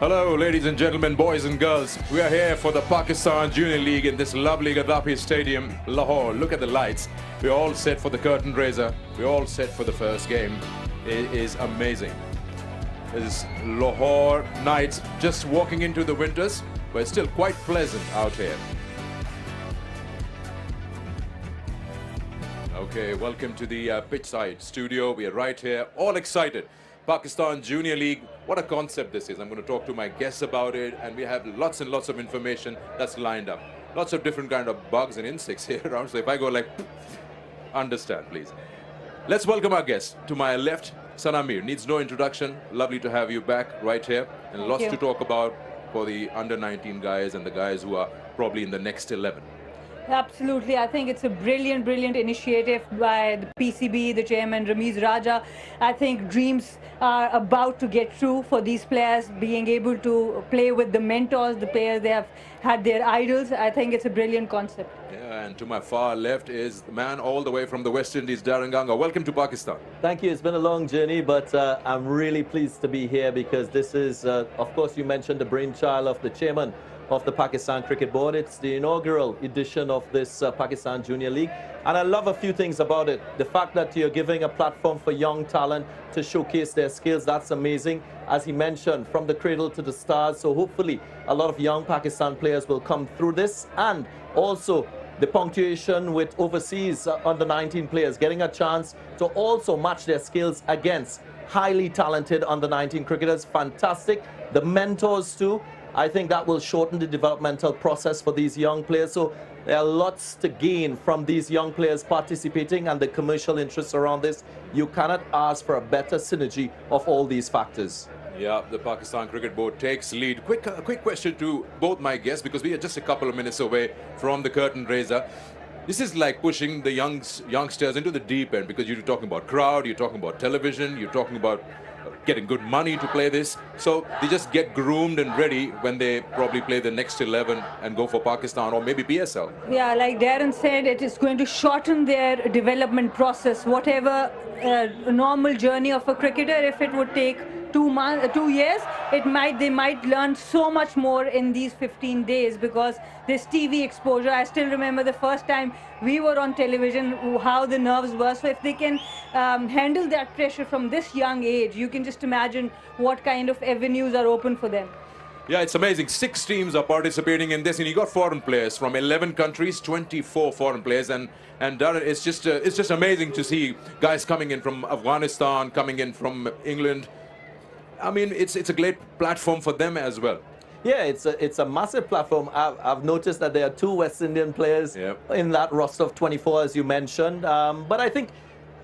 Hello, ladies and gentlemen, boys and girls. We are here for the Pakistan Junior League in this lovely Gaddafi Stadium, Lahore. Look at the lights. We're all set for the curtain raiser. We're all set for the first game. It is amazing. This Lahore nights, just walking into the winters, but it's still quite pleasant out here. Okay, welcome to the pitchside studio. We are right here, all excited. Pakistan Junior League, what a concept this is. I'm going to talk to my guests about it, and we have lots and lots of information that's lined up. Lots of different kind of bugs and insects here around, so if I go like, understand, please. Let's welcome our guest. To my left, Sana Mir. Needs no introduction. Lovely to have you back right here, and lots to talk about for the under-19 guys and the guys who are probably in the next 11. Absolutely. I think it's a brilliant, brilliant initiative by the PCB, the chairman, Ramiz Raja. I think dreams are about to get true for these players, being able to play with the mentors, the players they have had their idols. I think it's a brilliant concept. Yeah, and to my far left is the man all the way from the West Indies, Darren Ganga. Welcome to Pakistan. Thank you. It's been a long journey, but I'm really pleased to be here because this is, of course, you mentioned the brainchild of the chairman of the Pakistan Cricket Board. It's the inaugural edition of this Pakistan Junior League. And I love a few things about it. The fact that you're giving a platform for young talent to showcase their skills, that's amazing. As he mentioned, from the cradle to the stars. So hopefully a lot of young Pakistan players will come through this. And also the punctuation with overseas under 19 players, getting a chance to also match their skills against highly talented under 19 cricketers. Fantastic. The mentors too. I think that will shorten the developmental process for these young players. So there are lots to gain from these young players participating and the commercial interests around this. You cannot ask for a better synergy of all these factors. Yeah, the Pakistan Cricket Board takes lead. Quick question to both my guests, because we are just a couple of minutes away from the curtain raiser. This is like pushing the youngsters into the deep end, because you're talking about crowd, you're talking about television, you're talking about getting good money to play this. So they just get groomed and ready when they probably play the next 11 and go for Pakistan or maybe PSL. Yeah, like Darren said, it is going to shorten their development process. Whatever normal journey of a cricketer, if it would take 2 years, they might learn so much more in these 15 days because this TV exposure. I still remember the first time we were on television, how the nerves were. So if they can handle that pressure from this young age, you can just imagine what kind of avenues are open for them. Yeah, it's amazing. 6 teams are participating in this, and you got foreign players from 11 countries, 24 foreign players, and Darren, it's just amazing to see guys coming in from Afghanistan, coming in from England. I mean, it's a great platform for them as well. Yeah, it's a massive platform. I've noticed that there are 2 West Indian players in that roster of 24, as you mentioned. But I think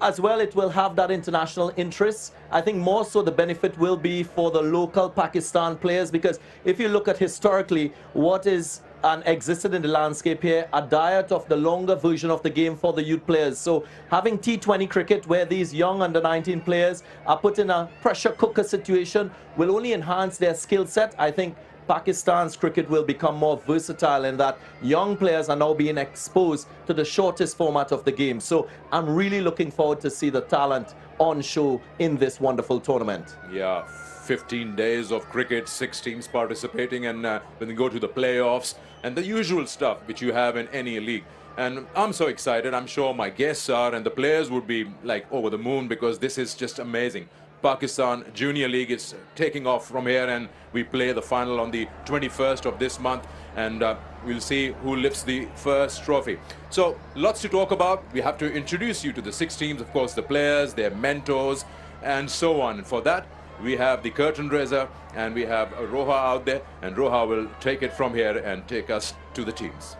as well it will have that international interest. I think more so the benefit will be for the local Pakistan players, because if you look at historically what is and existed in the landscape here, a diet of the longer version of the game for the youth players. So having T20 cricket where these young under-19 players are put in a pressure cooker situation will only enhance their skill set. I think Pakistan's cricket will become more versatile in that young players are now being exposed to the shortest format of the game. So I'm really looking forward to see the talent on show in this wonderful tournament. Yeah, 15 days of cricket, 6 teams participating, and when they go to the playoffs and the usual stuff which you have in any league. And I'm so excited. I'm sure my guests are, and the players would be like over the moon, because this is just amazing. Pakistan Junior League is taking off from here, and we play the final on the 21st of this month, and we'll see who lifts the first trophy. So lots to talk about. We have to introduce you to the 6 teams, of course, the players, their mentors, and so on. And for that, we have the curtain raiser, and we have Roha out there, and Roha will take it from here and take us to the teams.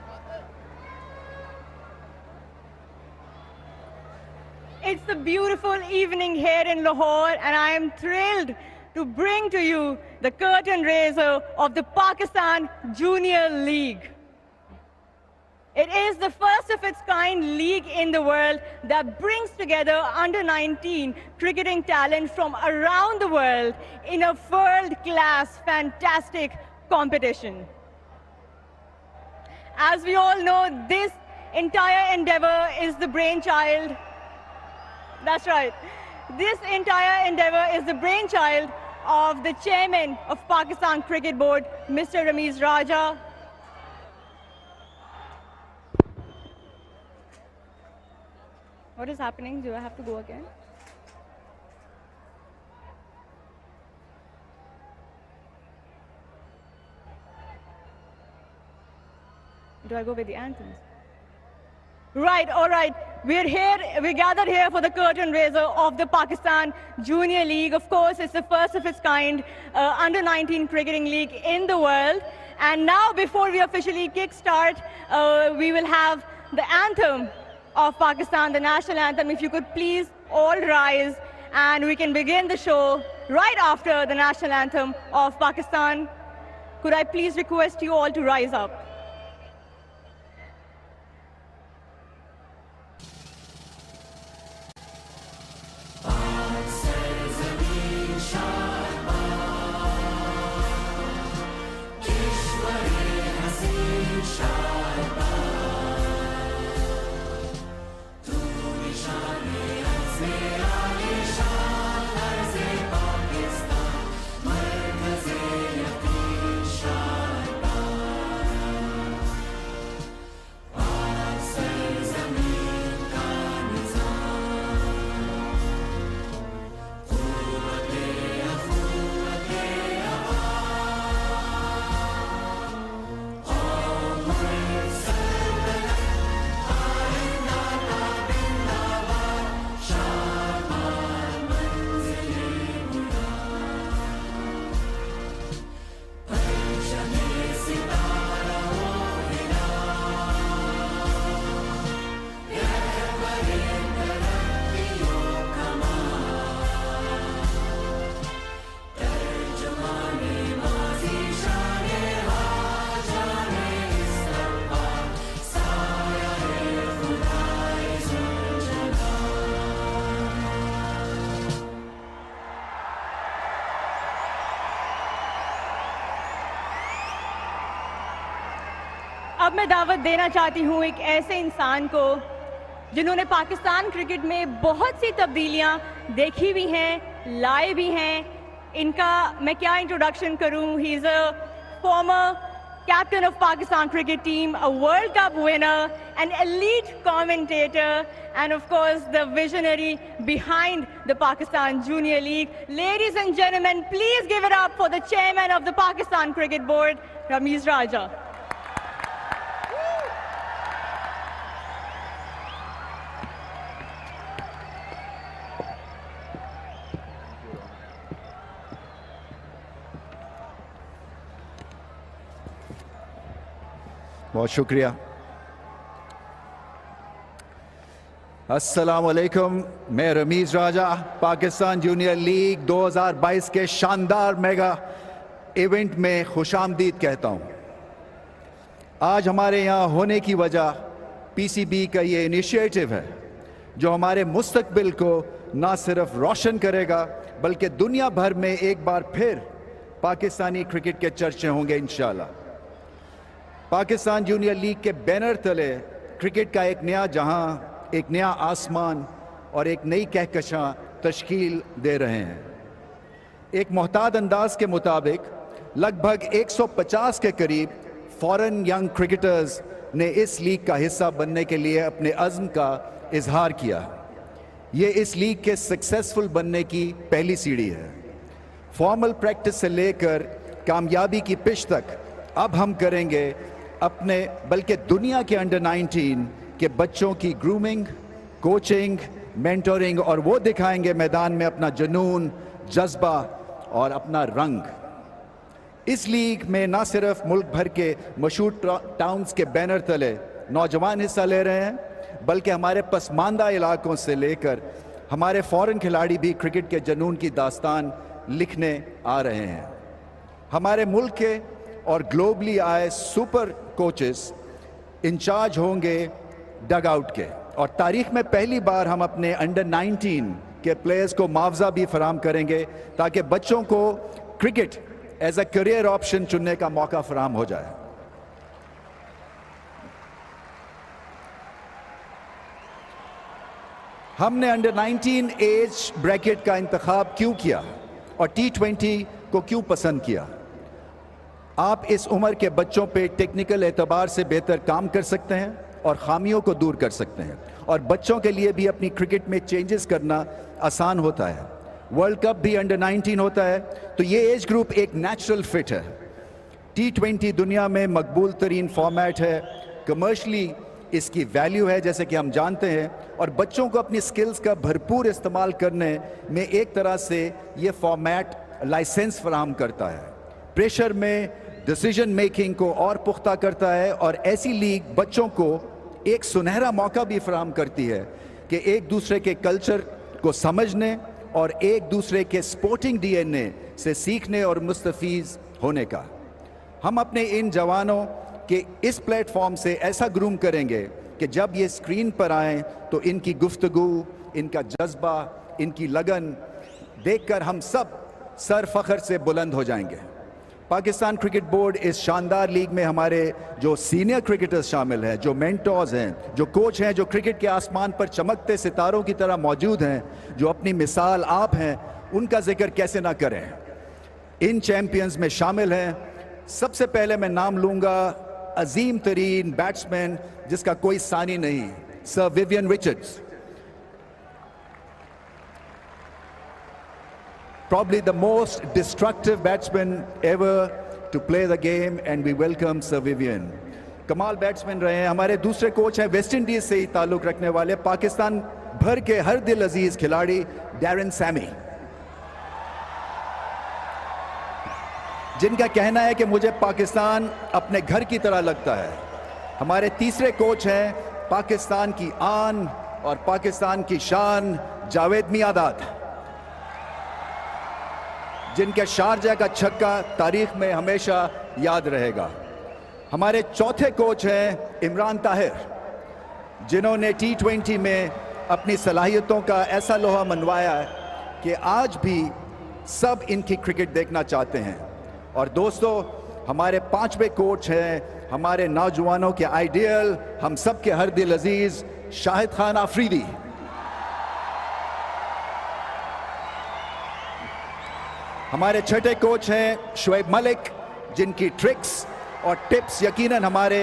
It's a beautiful evening here in Lahore, and I am thrilled to bring to you the curtain raiser of the Pakistan Junior League. It is the first of its kind league in the world that brings together under-19 cricketing talent from around the world in a world-class, fantastic competition. As we all know, this entire endeavor is the brainchild. That's right. This entire endeavor is the brainchild of the chairman of Pakistan Cricket Board, Mr. Ramiz Raja. What is happening? Do I have to go again? Do I go with the anthems? Right, all right. We're here, we gathered here for the curtain raiser of the Pakistan Junior League. Of course, it's the first of its kind under-19 cricketing league in the world. And now, before we officially kickstart, we will have the anthem of Pakistan, the national anthem. If you could please all rise, and we can begin the show right after the national anthem of Pakistan. Could I please request you all to rise up? अब मैं दावत देना चाहती हूँ एक ऐसे इंसान को जिन्होंने पाकिस्तान क्रिकेट में बहुत सी तब्दीलियाँ देखी भी हैं, लाई भी हैं. इनका मैं क्या इंट्रोडक्शन करूँ. He is a former captain of Pakistan cricket team, a World Cup winner, an elite commentator, and of course the visionary behind the Pakistan Junior League. Ladies and gentlemen, please give it up for the chairman of the Pakistan Cricket Board, Ramiz Raja. बहुत शुक्रिया. अस्सलाम वालेकुम. मैं रमीज राजा Pakistan junior league 2022 के शानदार mega event में खुशामदीद कहता हूं. आज हमारे यहां होने की वजह पीसीबी का ये इनिशिएटिव है जो हमारे मुस्तकबिल को ना सिर्फ रोशन करेगा बल्कि दुनिया भर में एक बार फिर पाकिस्तानी क्रिकेट के चर्चे होंगे इंशाल्लाह. पाकिस्तान जूनियर लीग के बैनर तले क्रिकेट का एक नया जहां, एक नया आसमान और एक नई कहकशां तश्कील दे रहे हैं. एक मोहताद अंदाज के मुताबिक लगभग 150 के करीब फॉरेन यंग क्रिकेटर्स ने इस लीग का हिस्सा बनने के लिए अपने अज़्म का इजहार किया. ये इस लीग के सक्सेसफुल बनने की पहली सीढ़ी है. फॉर्मल प्रैक्टिस से लेकर कामयाबी की पिच तक अब हम करेंगे अपने बल्कि दुनिया के अंडर 19 के बच्चों की ग्रूमिंग, कोचिंग, मेंटोरिंग और वो दिखाएंगे मैदान में अपना जुनून, जज्बा और अपना रंग. इस लीग में ना सिर्फ मुल्क भर के मशहूर टाउन्स के बैनर तले नौजवान हिस्सा ले रहे हैं बल्कि हमारे पसमानदा इलाकों से लेकर हमारे फॉरेन खिलाड़ी भी क्रिकेट के जुनून की दास्तान लिखने आ रहे हैं. हमारे मुल्क के और ग्लोबली आए सुपर कोचेस इंचार्ज होंगे डग आउट के. और तारीख में पहली बार हम अपने अंडर 19 के प्लेयर्स को मुआवजा भी फराम करेंगे ताकि बच्चों को cricket as a career option चुनने का मौका फराम हो जाए. हमने अंडर 19 एज ब्रैकेट का इंतखाब क्यों किया? और T20 को क्यों पसंद किया। आप इस उम्र के बच्चों पे टेक्निकल एतबार से बेहतर काम कर सकते हैं और खामियों को दूर कर सकते हैं, और बच्चों के लिए भी अपनी क्रिकेट में चेंजेस करना आसान होता है। वर्ल्ड कप भी अंडर 19 होता है, तो ये एज ग्रुप एक नेचुरल फिट है। T20 दुनिया में मकबूल तरीन फॉर्मेट है, कमर्शली इसकी वैल्यू है जैसे कि हम जानते हैं, और बच्चों को अपनी स्किल्स का भरपूर इस्तेमाल करने में एक तरह से ये फॉर्मेट लाइसेंस फराहम करता है। प्रेशर में डिसीजन मेकिंग को और पुख्ता करता है, और ऐसी लीग बच्चों को एक सुनहरा मौका भी फराहम करती है कि एक दूसरे के कल्चर को समझने और एक दूसरे के स्पोर्टिंग डीएनए से सीखने और मुस्तफीज होने का। हम अपने इन जवानों के इस प्लेटफॉर्म से ऐसा ग्रूम करेंगे कि जब ये स्क्रीन पर आएँ तो इनकी गुफ्तगू, इनका जज्बा, इनकी लगन देखकर हम सब सर फख्र से बुलंद हो जाएंगे। पाकिस्तान क्रिकेट बोर्ड इस शानदार लीग में हमारे जो सीनियर क्रिकेटर्स शामिल हैं, जो मेंटोर्स हैं, जो कोच हैं, जो क्रिकेट के आसमान पर चमकते सितारों की तरह मौजूद हैं, जो अपनी मिसाल आप हैं, उनका जिक्र कैसे ना करें। इन चैंपियंस में शामिल हैं, सबसे पहले मैं नाम लूँगा अजीम तरीन बैट्समैन जिसका कोई सानी नहीं, sir Vivian Richards, probably the most destructive batsman ever to play the game, and we welcome Sir Vivian. कमाल बैट्समैन रहे हैं। हमारे दूसरे कोच हैं वेस्ट इंडीज से ही ताल्लुक़ रखने वाले पाकिस्तान भर के हर दिल अजीज खिलाड़ी डैरन सैमी, जिनका कहना है कि मुझे पाकिस्तान अपने घर की तरह लगता है। हमारे तीसरे कोच हैं पाकिस्तान की आन और पाकिस्तान की शान जावेद मियादाद, जिनके शारजा का छक्का तारीख में हमेशा याद रहेगा। हमारे चौथे कोच हैं इमरान ताहिर, जिन्होंने T20 में अपनी सलाहियतों का ऐसा लोहा मनवाया है कि आज भी सब इनकी क्रिकेट देखना चाहते हैं। और दोस्तों, हमारे पांचवें कोच हैं हमारे नौजवानों के आइडियल, हम सब के हर दिल अजीज शाहिद खान आफरीदी। हमारे छठे कोच हैं शुएब मलिक, जिनकी ट्रिक्स और टिप्स यकीनन हमारे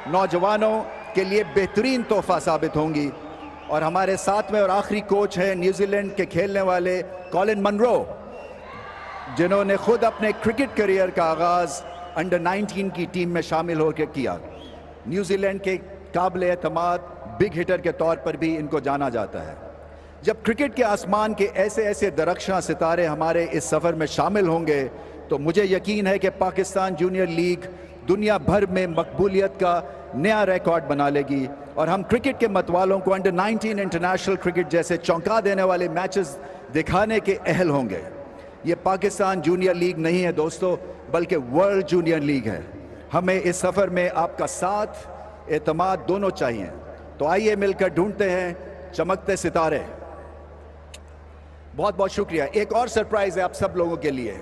नौजवानों के लिए बेहतरीन तोहफा साबित होंगी। और हमारे सातवें और आखिरी कोच हैं न्यूजीलैंड के खेलने वाले कॉलिन मनरो, जिन्होंने खुद अपने क्रिकेट करियर का आगाज़ अंडर 19 की टीम में शामिल होकर किया। न्यूजीलैंड के काबिल एतमाद बिग हिटर के तौर पर भी इनको जाना जाता है। जब क्रिकेट के आसमान के ऐसे ऐसे दरख्शां सितारे हमारे इस सफ़र में शामिल होंगे तो मुझे यकीन है कि पाकिस्तान जूनियर लीग दुनिया भर में मकबूलियत का नया रिकॉर्ड बना लेगी, और हम क्रिकेट के मतवालों को अंडर 19 इंटरनेशनल क्रिकेट जैसे चौंका देने वाले मैचेस दिखाने के अहल होंगे। ये पाकिस्तान जूनियर लीग नहीं है दोस्तों, बल्कि वर्ल्ड जूनियर लीग है। हमें इस सफ़र में आपका साथ, एतमाद दोनों चाहिए। तो आइए मिलकर ढूंढते हैं चमकते सितारे। बहुत बहुत शुक्रिया। एक और सरप्राइज़ है आप सब लोगों के लिए।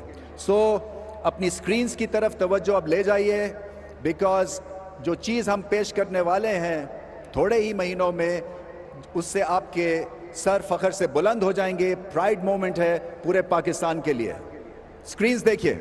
अपनी स्क्रीन्स की तरफ तवज्जो अब ले जाइए, बिकॉज जो चीज़ हम पेश करने वाले हैं थोड़े ही महीनों में, उससे आपके सर फख्र से बुलंद हो जाएंगे। प्राइड मोमेंट है पूरे पाकिस्तान के लिए। स्क्रीन्स देखिए।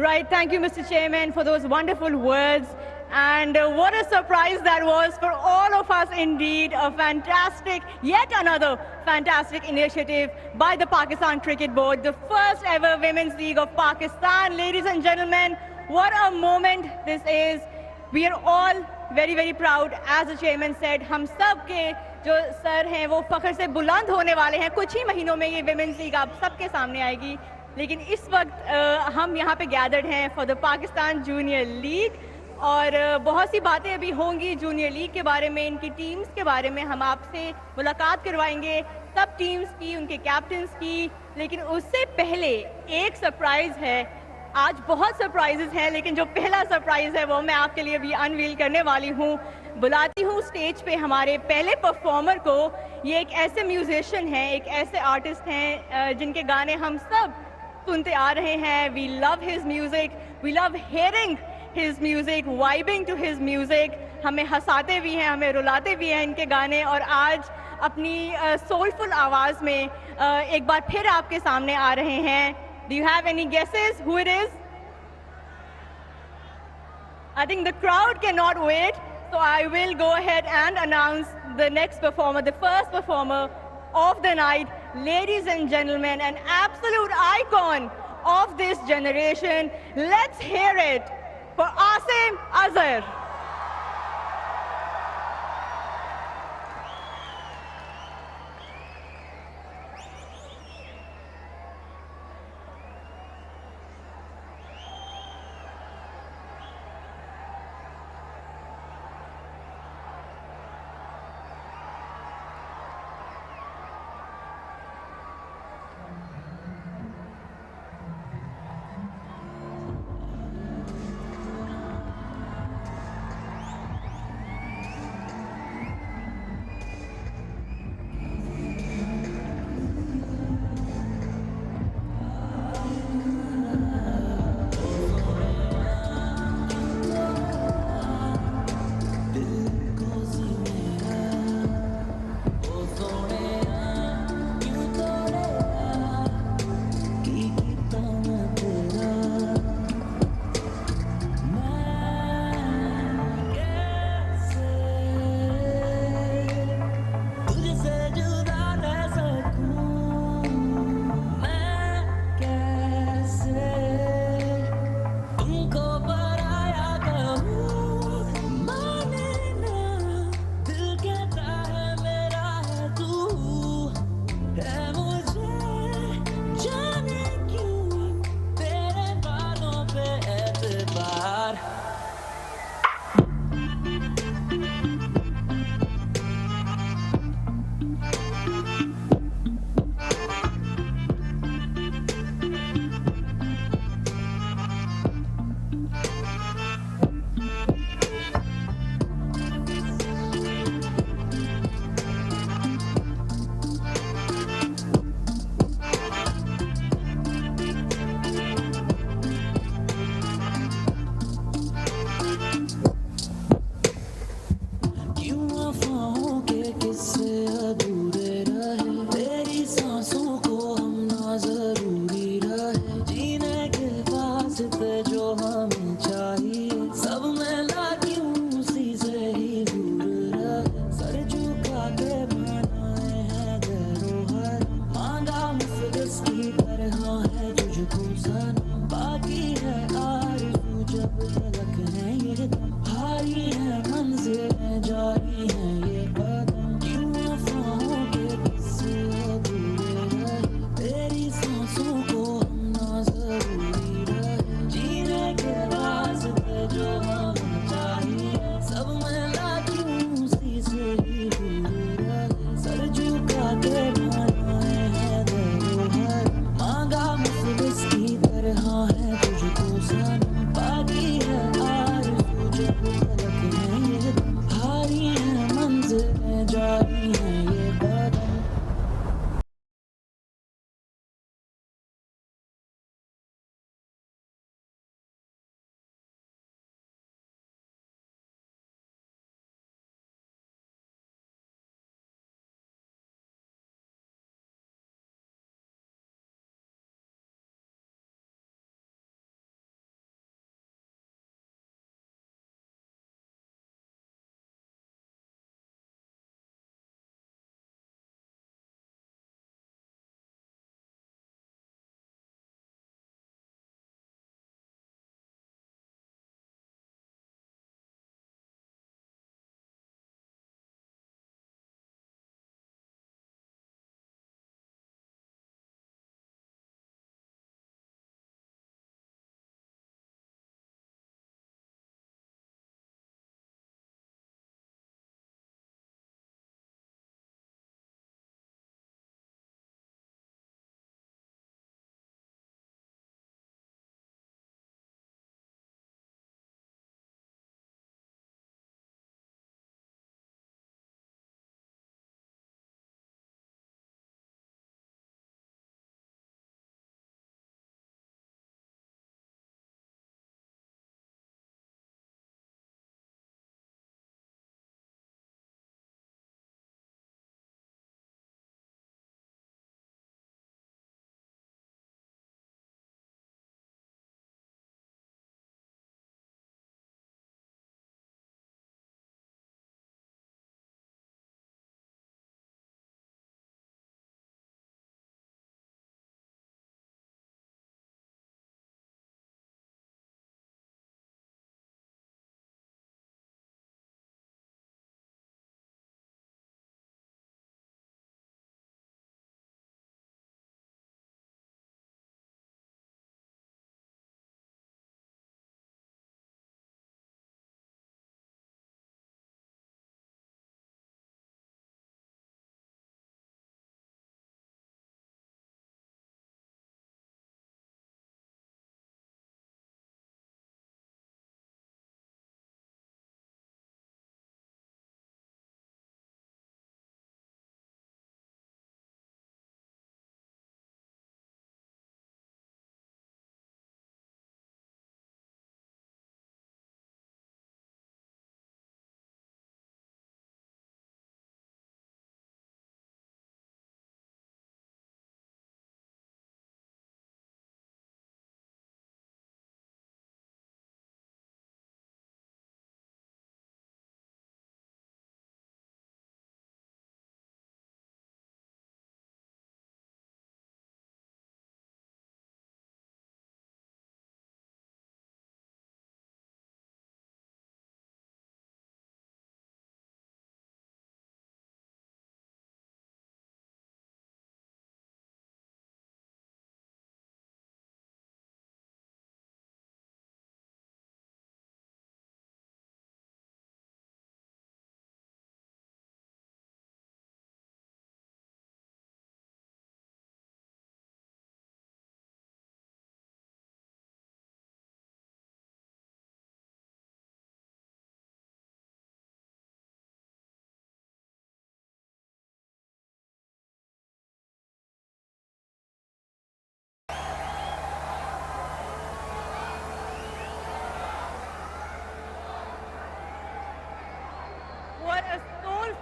Right, thank you, Mr. Chairman, for those wonderful words. And what a surprise that was for all of us indeed. A fantastic, yet another fantastic initiative by the Pakistan Cricket Board, the first ever Women's League of Pakistan. Ladies and gentlemen, what a moment this is. We are all very, very proud. As the chairman said, हम सब के जो sir हैं वो फख्र से बुलंद होने वाले हैं. कुछ ही महीनों में ये Women's League आप सबके सामने आएगी. लेकिन इस वक्त हम यहाँ पे गैदर्ड हैं for the Pakistan junior league और बहुत सी बातें अभी होंगी जूनियर लीग के बारे में, इनकी टीम्स के बारे में हम आपसे मुलाकात करवाएंगे, सब टीम्स की, उनके कैप्टन्स की. लेकिन उससे पहले एक सरप्राइज़ है. आज बहुत सरप्राइजेस हैं लेकिन जो पहला सरप्राइज़ है वो मैं आपके लिए अभी अनवील करने वाली हूँ. बुलाती हूँ स्टेज पे हमारे पहले परफॉर्मर को. ये एक ऐसे म्यूजिशियन हैं, एक ऐसे आर्टिस्ट हैं जिनके गाने हम सब सुनते आ रहे हैं. We love his music, we love hearing his music, vibing to his music. हमें हंसाते भी हैं, हमें रुलाते भी हैं इनके गाने. और आज अपनी सोलफुल आवाज़ में एक बार फिर आपके सामने आ रहे हैं. Do you have any guesses who it is? I think the crowd can not wait, so I will go ahead and announce the next performer, the first performer of the night. Ladies and gentlemen, an absolute icon of this generation. Let's hear it for Asim Azhar.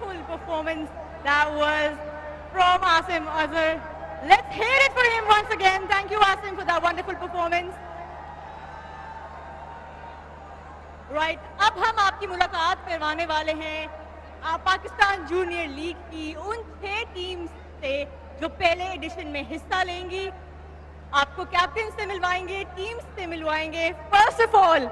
wonderful performance that was from Asim Azhar. Let's hear it for him once again. Thank you, Asim, for that wonderful performance. Right, अब हम आपकी मुलाकात करवाने वाले हैं Pakistan junior league की उन 6 teams से जो पहले एडिशन में हिस्सा लेंगी. आपको कैप्टन से मिलवाएंगे, टीम्स से मिलवाएंगे. फर्स्ट ऑफ ऑल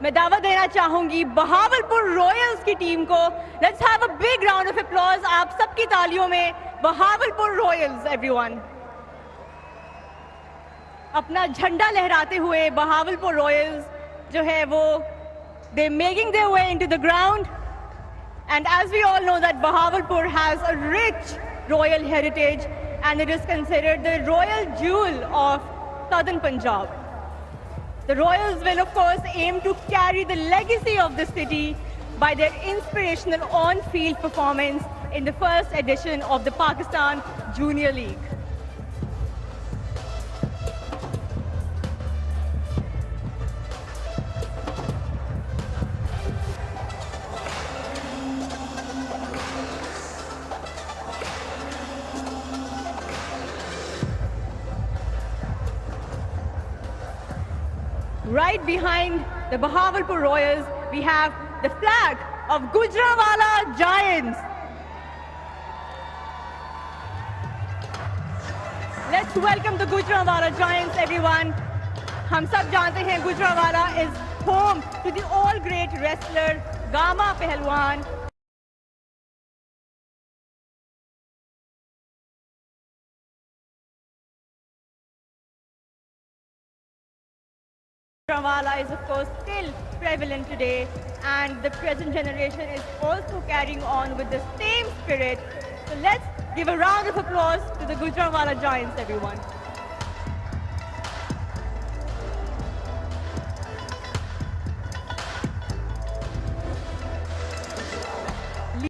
मैं दावा देना चाहूंगी बहावलपुर रॉयल्स की टीम को. Let's have a big round of applause आप सबकी तालियों में. Bahawalpur Royals everyone. अपना झंडा लहराते हुए बहावलपुर रॉयल्स जो है वो they're making their way into the ground. And as we all know that Bahawalpur has a rich royal heritage and it is considered the royal jewel of southern Punjab. The Royals will of course aim to carry the legacy of the city by their inspirational on-field performance in the first edition of the Pakistan Junior League. Right behind the Bahawalpur Royals, we have the flag of Gujranwala Giants. Let's welcome the Gujranwala Giants, everyone. हम सब जानते हैं Gujranwala is home to the all-great wrestler Gama Pehlwan. Gujranwala is of course still prevalent today, and the present generation is also carrying on with the same spirit. So let's give a round of applause to the Gujranwala Giants, everyone.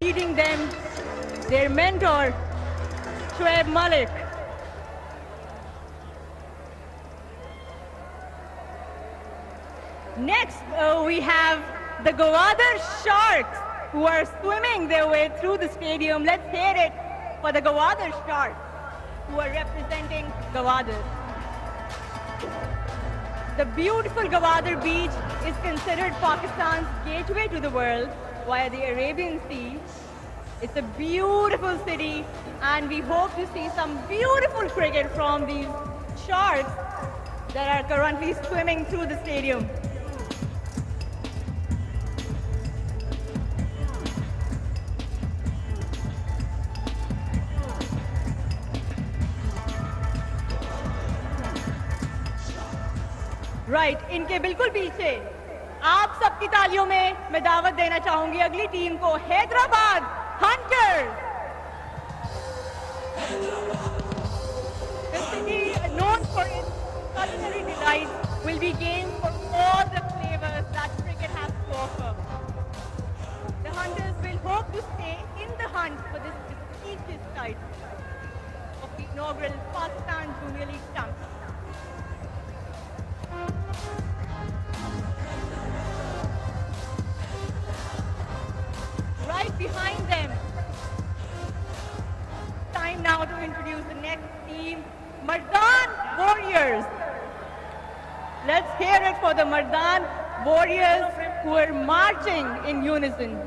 Leading them, their mentor, Shoaib Malik. Next, we have the Gawadar Sharks, who are swimming their way through the stadium. Let's hear it for the Gawadar Sharks, who are representing Gawadar. The beautiful Gawadar beach is considered Pakistan's gateway to the world via the Arabian Sea. It's a beautiful city, and we hope to see some beautiful cricket from these sharks that are currently swimming through the stadium. Right इनके बिल्कुल पीछे आप सबकी तालियों में मैं दावत देना चाहूंगी अगली टीम को, Hyderabad hunters. The city known for its culinary delights will be game for all the flavors that cricket has to offer. The Hunters will hope to stay in the hunt for this prestigious title of the inaugural Pakistan Junior League Championship. Right behind them, time now to introduce the next team, Mardan Warriors. Let's hear it for the Mardan Warriors who are marching in unison.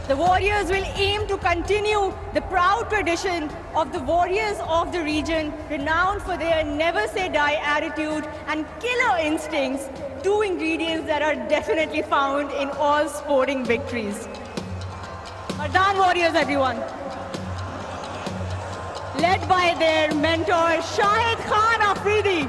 The Warriors will aim to continue the proud tradition of the warriors of the region, renowned for their never-say-die attitude and killer instincts, two ingredients that are definitely found in all sporting victories. Mardan Warriors, everyone. Led by their mentor, Shahid Khan Afridi.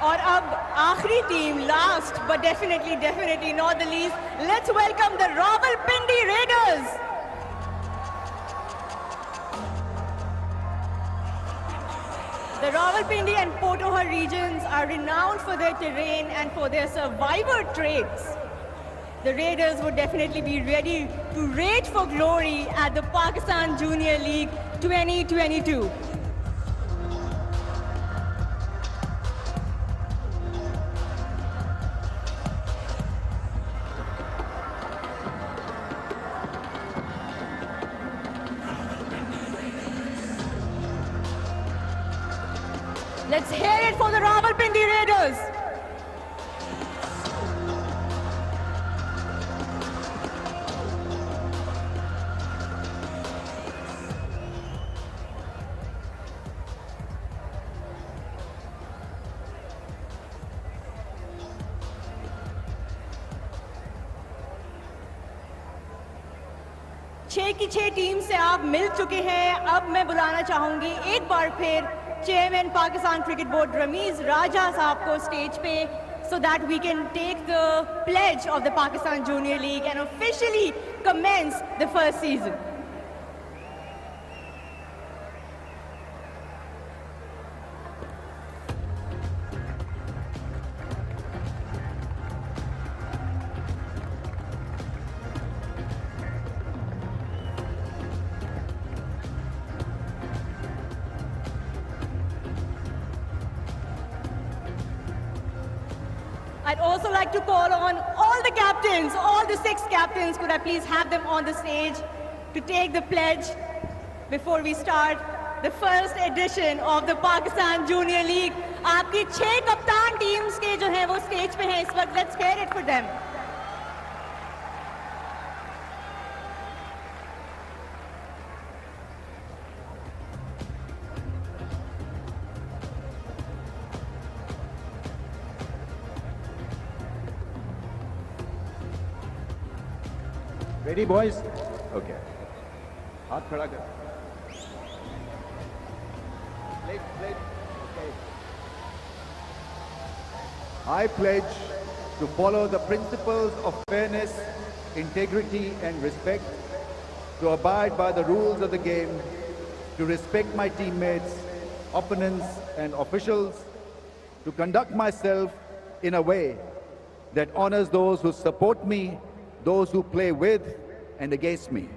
और अब आखिरी team, last but definitely not the least, let's welcome the Rawalpindi Raiders. The Rawalpindi and Potohar regions are renowned for their terrain and for their survivor traits. the Raiders would definitely be ready to rage for glory at the Pakistan Junior League 2022. Let's hear it for the Rawalpindi Raiders. छह की छह team से आप मिल चुके हैं। अब मैं बुलाना चाहूंगी एक बार फिर chairman Pakistan cricket board Rameez Raja साहब को स्टेज पे, so that we can take the pledge of the Pakistan Junior League and officially commence the first season. I'd also like to call on all the captains, all the 6 captains, could I please have them on the stage to take the pledge before we start the first edition of the Pakistan Junior League. आपकी 6 कप्तान teams के जो हैं वो stage पे हैं इस वक्त. Let's hear it for them. Ready, boys? Okay. हाथ खड़ा कर. Okay. I pledge to follow the principles of fairness, integrity, and respect, to abide by the rules of the game, to respect my teammates, opponents, and officials, to conduct myself in a way that honors those who support me, those who play with and against me,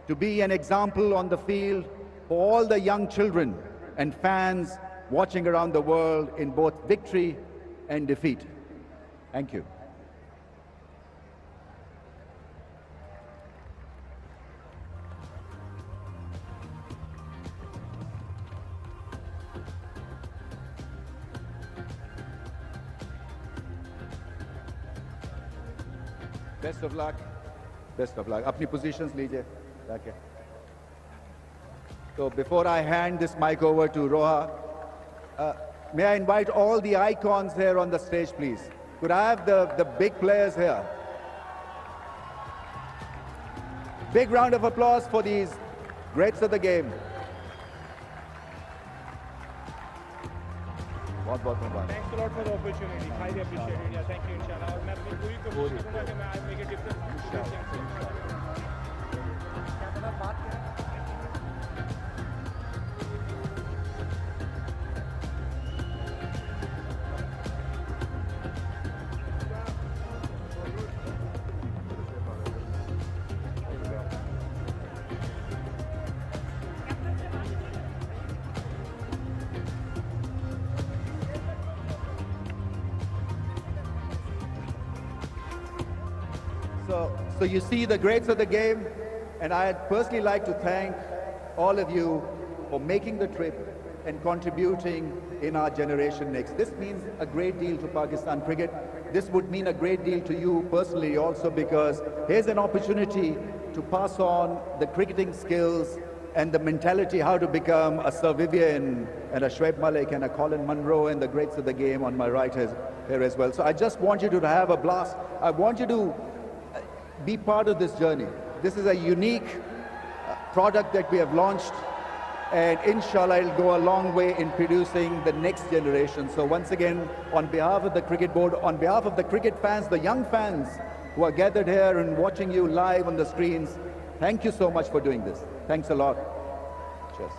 to be an example on the field for all the young children and fans watching around the world in both victory and defeat. Thank you. Best of luck. Best of luck. Apni positions लीजिए. Okay. So before I hand this mic over to Roha, may I invite all the icons here on the stage, please? Could I have the big players here? Big round of applause for these greats of the game. बहुत बहुत मुबारक. Thanks a lot for the opportunity. Highly appreciate it. Yeah, thank you. Inshallah. और मैं अपनी पूरी कोशिश करूँगा कि मैं I make a difference. So you see the greats of the game, and I'd personally like to thank all of you for making the trip and contributing in our generation next. This means a great deal to Pakistan cricket. This would mean a great deal to you personally also, because here's an opportunity to pass on the cricketing skills and the mentality how to become a Sir Vivian and a Shoaib Malik and a Colin Munro and the greats of the game on my right here as well. So I just want you to have a blast. I want you to be part of this journey. This is a unique product that we have launched, and inshallah it'll go a long way in producing the next generation. So once again, on behalf of the cricket board, on behalf of the cricket fans, the young fans who are gathered here and watching you live on the screens, thank you so much for doing this. Thanks a lot. Cheers.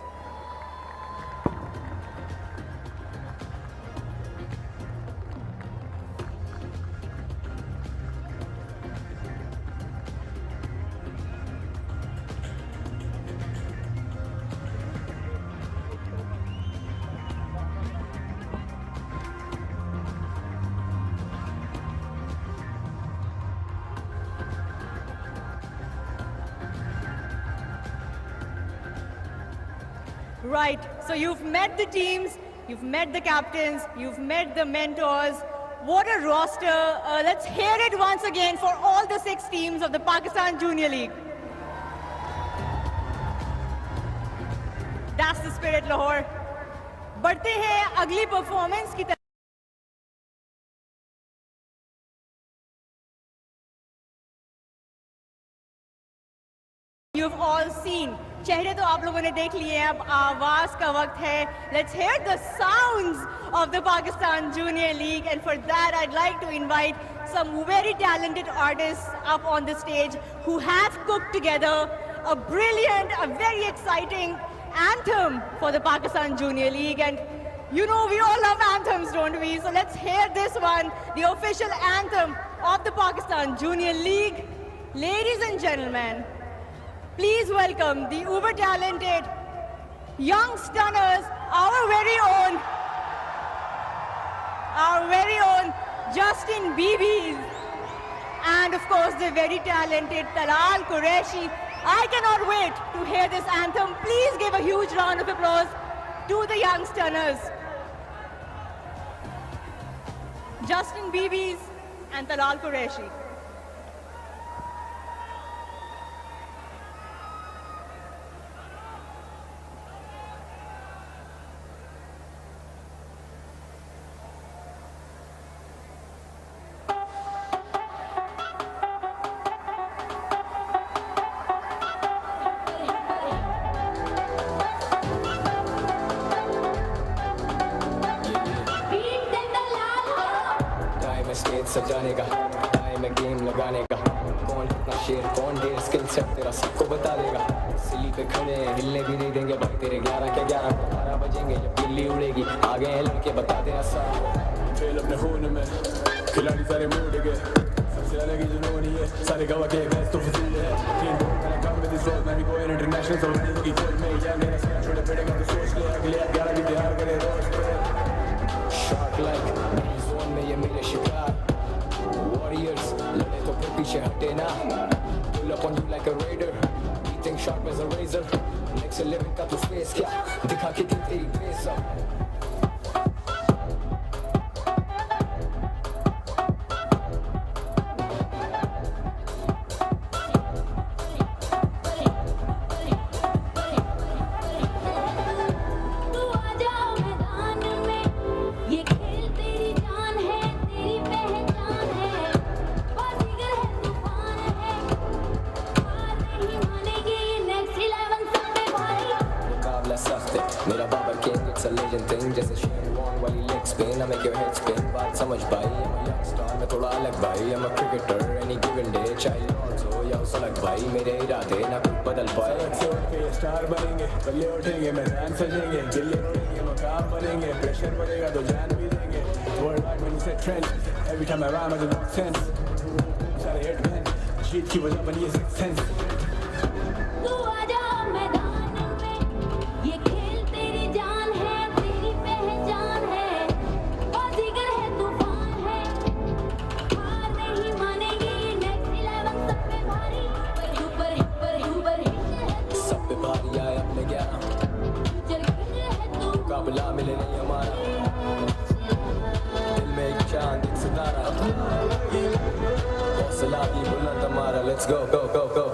Right, so you've met the teams, you've met the captains, you've met the mentors. What a roster. Let's hear it once again for all the 6 teams of the Pakistan Junior League. That's the spirit, Lahore. बढ़ते हैं अगली performance की तरफ. You've all seen. चेहरे तो आप लोगों ने देख लिए हैं, अब आवाज का वक्त है. Let's hear the sounds of the Pakistan Junior League, and for that I'd like to invite some very talented artists up on the stage who have cooked together a brilliant, a very exciting anthem for the Pakistan Junior League. And you know we all love anthems, don't we? So let's hear this one, the official anthem of the Pakistan Junior League. Ladies and gentlemen, please welcome the uber talented young stunners, our very own Justin Beebies, and of course the very talented Talal Qureshi. I cannot wait to hear this anthem. Please give a huge round of applause to the young stunners, Justin Beebies and Talal Qureshi. सजाने का time है game लगाने का कौन कितना शेर कौन ढेर स्किल सेट तेरा सबको बता देगा सिली पे खड़े हैं हिलने भी नहीं देंगे भाई तेरे 11 के 11 को 12 बजेंगे जब गिल्ली उड़ेगी आगे हैं लड़के बता देना सारा फेल अपने खून में खिलाड़ी सारे मूड गए सबसे अलग ही जुनून है सारे गवा के बेस्ट तो फजील है टीम को मेरा काम में दिस रोज मैं भी कोई इंटरनेशनल तो नहीं की कोई में या मेरा सिर छोटे पड़ेगा तो सोच ले अगले 11 भी तैयार करे रोज पे शॉट लाइक जोन में ये मेरे शिकार Warriors, लड़े तो फिर पीछे हटे ना. Pull up on you like a raider. Beating sharp as a razor. Next 11 का तू space क्या? दिखा के क्यों तेरी face up? मेरा Babar king it's a legend thing जैसे शेन वॉन वाली leg spin I make your head spin बात समझ भाई I'm a young star मैं थोड़ा अलग भाई I'm a cricketer any given day चाहे लॉर्ड्स हो या सलग भाई मेरे इरादे ना कुछ बदल पाए छोड़ के स्टार बनेंगे बल्ले उठेंगे मैदान सजेंगे गिल्ले उड़ेंगे मकाम बनेंगे प्रेशर बढ़ेगा तो जान भी देंगे world wide when you say trend every time I rhyme I make sense सारे हिटमैन जीत की वजह बनी है सिक्स सेंस मुकाबला मिले नहीं हमारा दिल में एक चांद एक सितारा हौसला भी बुलंद हमारा let's go go go go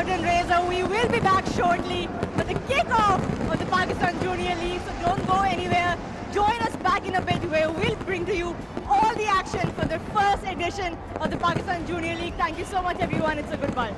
curtain raiser. We will be back shortly for the kickoff of the Pakistan Junior League. So don't go anywhere. Join us back in a bit where we'll bring to you all the action for the first edition of the Pakistan Junior League. Thank you so much, everyone. It's a goodbye.